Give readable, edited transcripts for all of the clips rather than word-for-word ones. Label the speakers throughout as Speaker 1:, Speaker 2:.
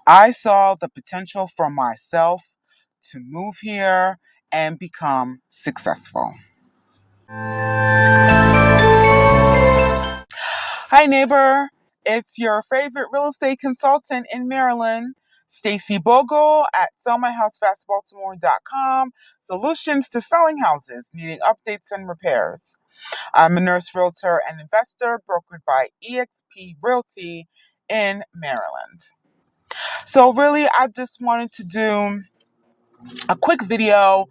Speaker 1: I saw the potential for myself to move here and become successful. Hi, neighbor. It's your favorite real estate consultant in Maryland, Stacey Bogle at sellmyhousefastbaltimore.com. Solutions to selling houses needing updates and repairs. I'm a nurse, realtor, and investor brokered by eXp Realty in Maryland. So, really, I just wanted to do a quick video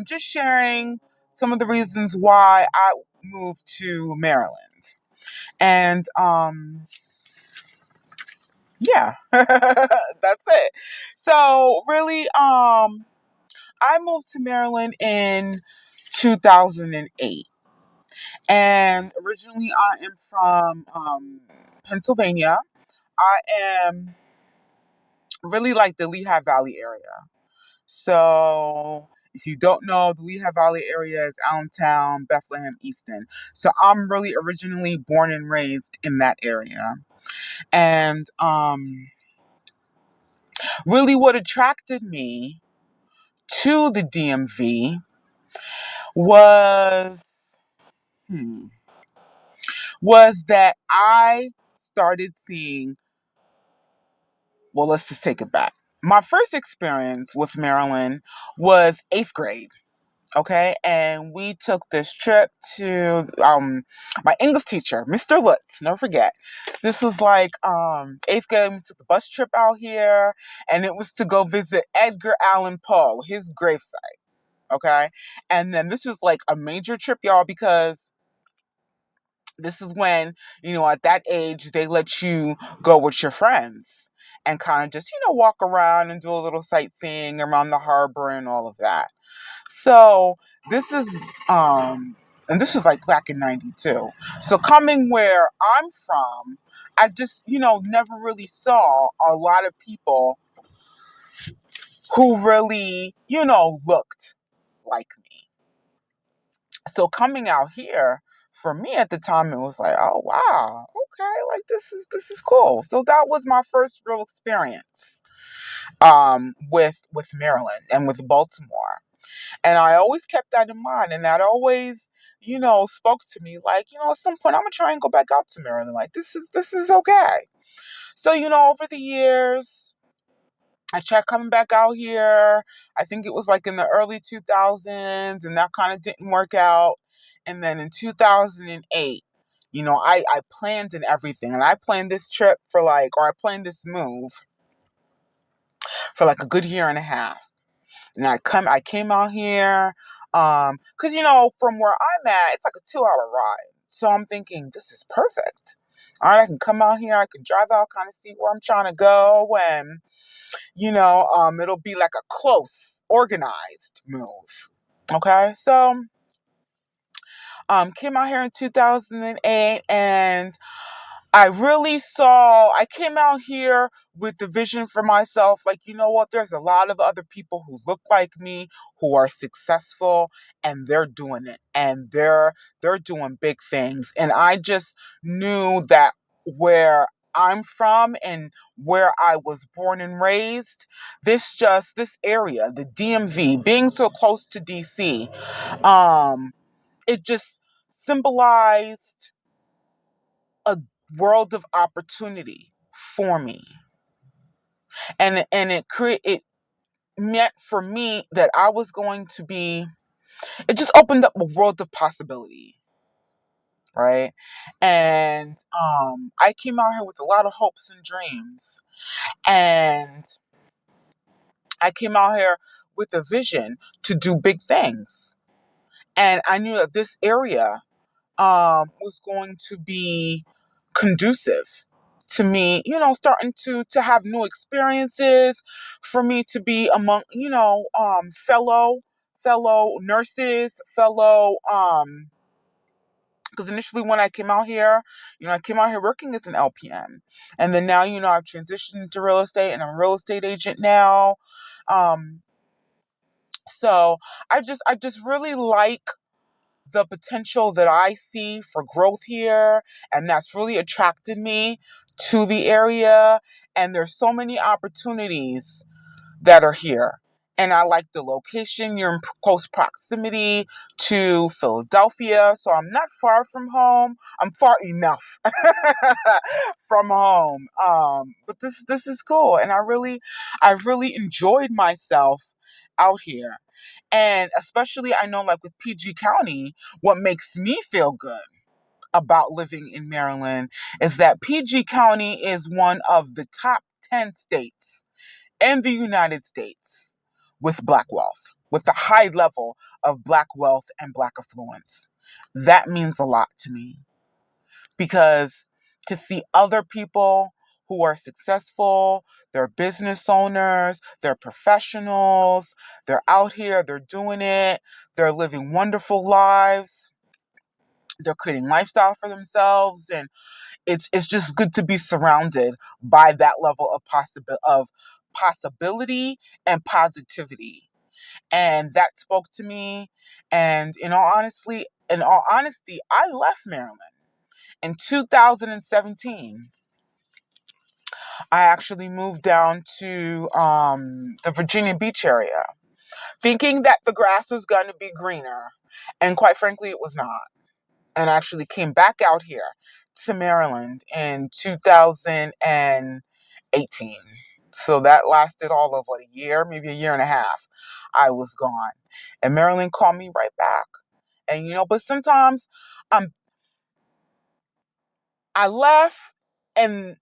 Speaker 1: just sharing some of the reasons why I moved to Maryland. And yeah, that's it. So really, I moved to Maryland in 2008, and originally I am from Pennsylvania. I am really like the Lehigh Valley area. So if you don't know, the Lehigh Valley area is Allentown, Bethlehem, Easton. So I'm really originally born and raised in that area. And really what attracted me to the DMV was hmm, was that I started seeing, well, let's just take it back. My first experience with Maryland was 8th grade. Okay, and we took this trip to my English teacher, Mr. Lutz, never forget. This was like 8th grade. We took the bus trip out here, and it was to go visit Edgar Allan Poe, his gravesite. Okay, and then this was like a major trip, y'all, because this is when, at that age they let you go with your friends and kind of just, walk around and do a little sightseeing around the harbor and all of that. So this is and this was like back in 92. So coming where I'm from, I just, never really saw a lot of people who really, looked like me. So coming out here, for me at the time, it was like, oh wow, okay, like this is cool. So that was my first real experience with Maryland and with Baltimore. And I always kept that in mind. And that always, spoke to me like, at some point I'm gonna try and go back out to Maryland. Like this is okay. So, over the years, I tried coming back out here. I think it was like in the early 2000s, and that kind of didn't work out. And then in 2008, I planned and everything. And I planned this trip or I planned this move for like a good year and a half. And I came out here, because from where I'm at, it's like a 2-hour ride. So I'm thinking this is perfect. All right, I can come out here, I can drive out, kind of see where I'm trying to go, and it'll be like a close, organized move. Okay, so came out here in 2008, and I came out here with the vision for myself. Like, you know what? There's a lot of other people who look like me, who are successful, and they're doing it, and they're doing big things. And I just knew that where I'm from and where I was born and raised, this area, the DMV, being so close to DC, it just symbolized a world of opportunity for me, and it meant for me that I was going to be, it just opened up a world of possibility, right? And I came out here with a lot of hopes and dreams, and I came out here with a vision to do big things, and I knew that this area was going to be conducive to me, starting to have new experiences, for me to be among, fellow nurses, fellow because initially when I came out here, I came out here working as an LPN, and then now, I've transitioned into real estate, and I'm a real estate agent now. Um, so I just really like the potential that I see for growth here, and that's really attracted me to the area, and there's so many opportunities that are here. And I like the location. You're in close proximity to Philadelphia, so I'm not far from home. I'm far enough from home. But this is cool, and I've really enjoyed myself out here. And especially, I know, like with PG County, what makes me feel good about living in Maryland is that PG County is one of the top 10 states in the United States with black wealth, with a high level of black wealth and black affluence. That means a lot to me because to see other people who are successful, they're business owners, they're professionals, they're out here, they're doing it, they're living wonderful lives, they're creating lifestyle for themselves, and it's just good to be surrounded by that level of possibility and positivity. And that spoke to me. And in all honesty, I left Maryland in 2017. I actually moved down to the Virginia Beach area, thinking that the grass was going to be greener. And quite frankly, it was not. And actually came back out here to Maryland in 2018. So that lasted all of what, a year, maybe a year and a half. I was gone. And Maryland called me right back. And but sometimes um I left, and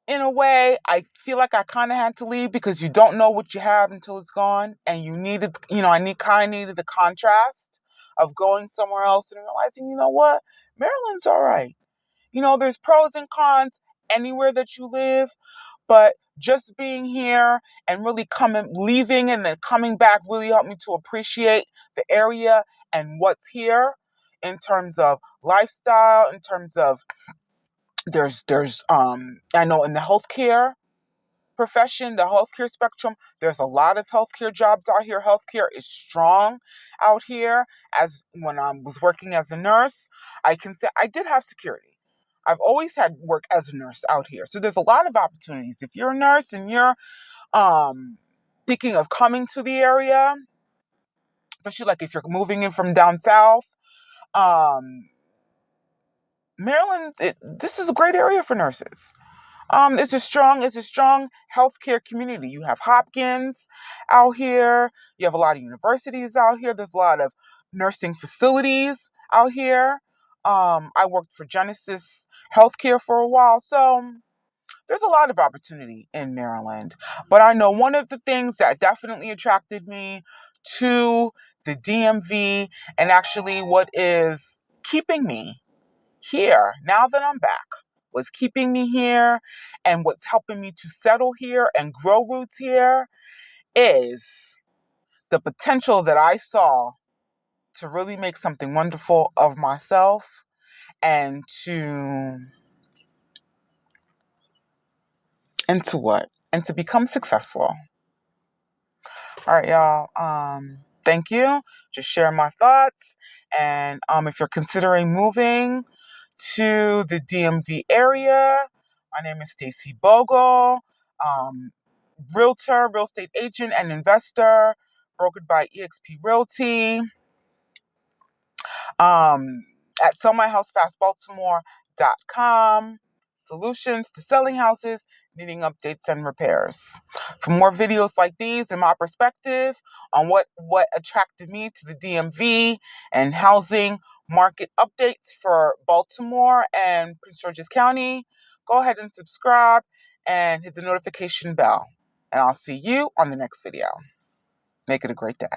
Speaker 1: in a way I feel like I kind of had to leave because you don't know what you have until it's gone, and you needed, kind of needed the contrast of going somewhere else and realizing, what, Maryland's all right. There's pros and cons anywhere that you live, but just being here and really leaving and then coming back really helped me to appreciate the area and what's here in terms of lifestyle, in terms of I know in the healthcare profession, the healthcare spectrum, there's a lot of healthcare jobs out here. Healthcare is strong out here. As when I was working as a nurse, I can say I did have security. I've always had work as a nurse out here. So there's a lot of opportunities. If you're a nurse and you're thinking of coming to the area, especially like if you're moving in from down south, um, Maryland, this is a great area for nurses. It's a strong healthcare community. You have Hopkins out here. You have a lot of universities out here. There's a lot of nursing facilities out here. I worked for Genesis Healthcare for a while, so there's a lot of opportunity in Maryland. But I know one of the things that definitely attracted me to the DMV, and actually what is keeping me here now that I'm back, what's keeping me here and what's helping me to settle here and grow roots here is the potential that I saw to really make something wonderful of myself and to what? And to become successful. All right, y'all. Thank you. Just share my thoughts. And if you're considering moving to the DMV area, my name is Stacey Bogle, realtor, real estate agent, and investor, brokered by eXp Realty. At sellmyhousefastbaltimore.com. Solutions to selling houses needing updates and repairs. For more videos like these and my perspective on what attracted me to the DMV and housing market updates for Baltimore and Prince George's County, go ahead and subscribe and hit the notification bell. And I'll see you on the next video. Make it a great day.